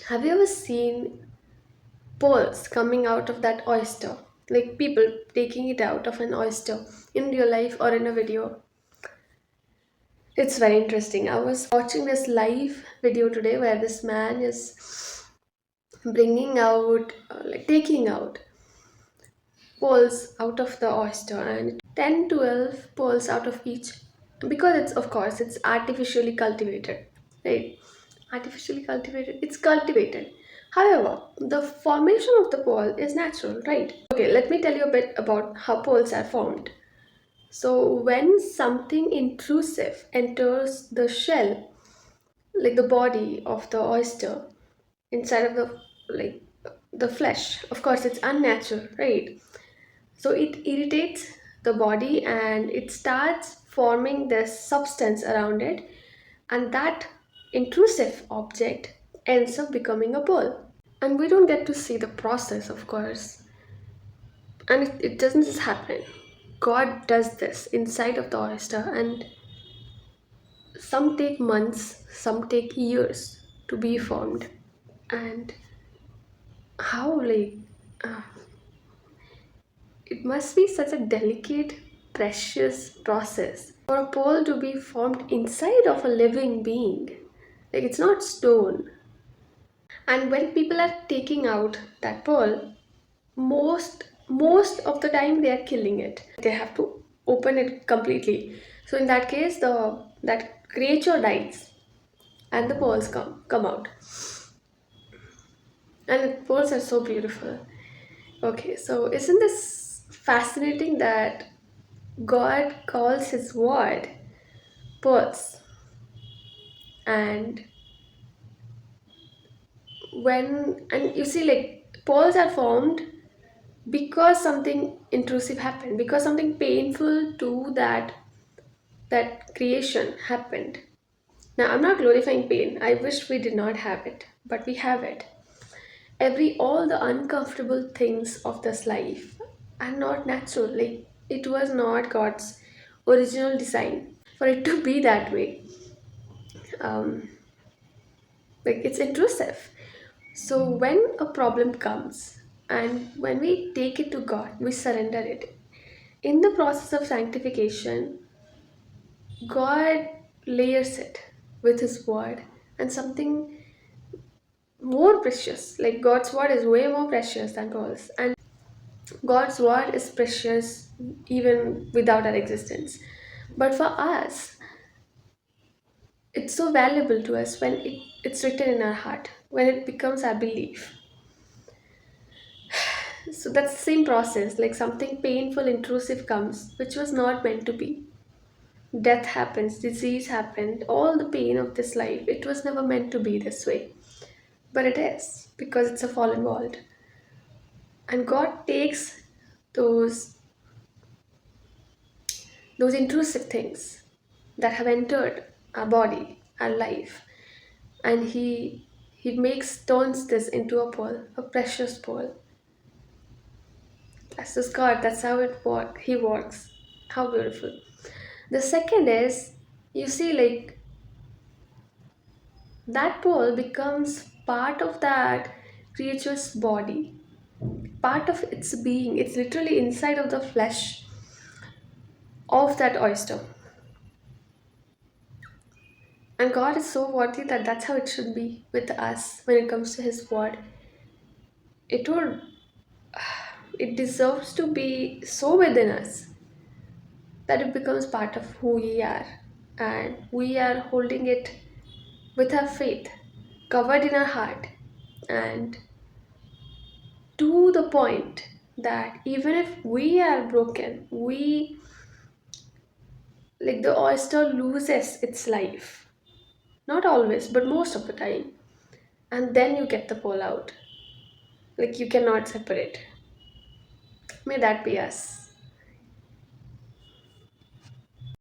Have you ever seen pearls coming out of that oyster? Like people taking it out of an oyster in real life or in a video? It's very interesting. I was watching this live video today where this man is bringing out, taking out pearls out of the oyster, and 10 12 pearls out of each, because it's, of course, it's artificially cultivated, right? Artificially cultivated, it's cultivated. However, the formation of the pearl is natural, right? Okay, let me tell you a bit about how pearls are formed. So when something intrusive enters the shell, like the body of the oyster, inside of the, like, the flesh, of course it's unnatural, right? So it irritates the body and it starts forming this substance around it, and that intrusive object ends up becoming a pearl. And we don't get to see the process, of course, and it doesn't just happen. God does this inside of the oyster, and some take months, some take years to be formed. And how, uh, it must be such a delicate, precious process for a pearl to be formed inside of a living being. Like, it's not stone. And when people are taking out that pearl, most of the time they are killing it. They have to open it completely. So in that case, the that creature dies and the pearls come out. And the pearls are so beautiful. Okay, so isn't this fascinating that God calls his word pearls? And and you see, like, pearls are formed because something intrusive happened, because something painful to that creation happened. Now, I'm not glorifying pain. I wish we did not have it, but we have it. All the uncomfortable things of this life are not natural. Like, it was not God's original design for it to be that way. Um, like, it's intrusive. So when a problem comes and when we take it to God, we surrender it. In the process of sanctification, God layers it with his word and something more precious. Like, God's word is way more precious than pearls, and God's word is precious even without our existence. But for us, it's so valuable to us when it's written in our heart, when it becomes our belief. So that's the same process. Like, something painful, intrusive comes, which was not meant to be. Death happens, disease happened, all the pain of this life. It was never meant to be this way. But it is, because it's a fallen world. And God takes those those intrusive things that have entered our body, our life, and he turns this into a pearl, a precious pearl. That's just God. That's how He works. How beautiful. The second is, you see, like, that pearl becomes part of that creature's body, part of its being. It's literally inside of the flesh of that oyster. And God is so worthy that that's how it should be with us when it comes to His word. It would, it deserves to be so within us that it becomes part of who we are, and we are holding it with our faith, covered in our heart, and to the point that even if we are broken, like, the oyster loses its life. Not always, but most of the time. And then you get the pearl out. Like, you cannot separate. May that be us.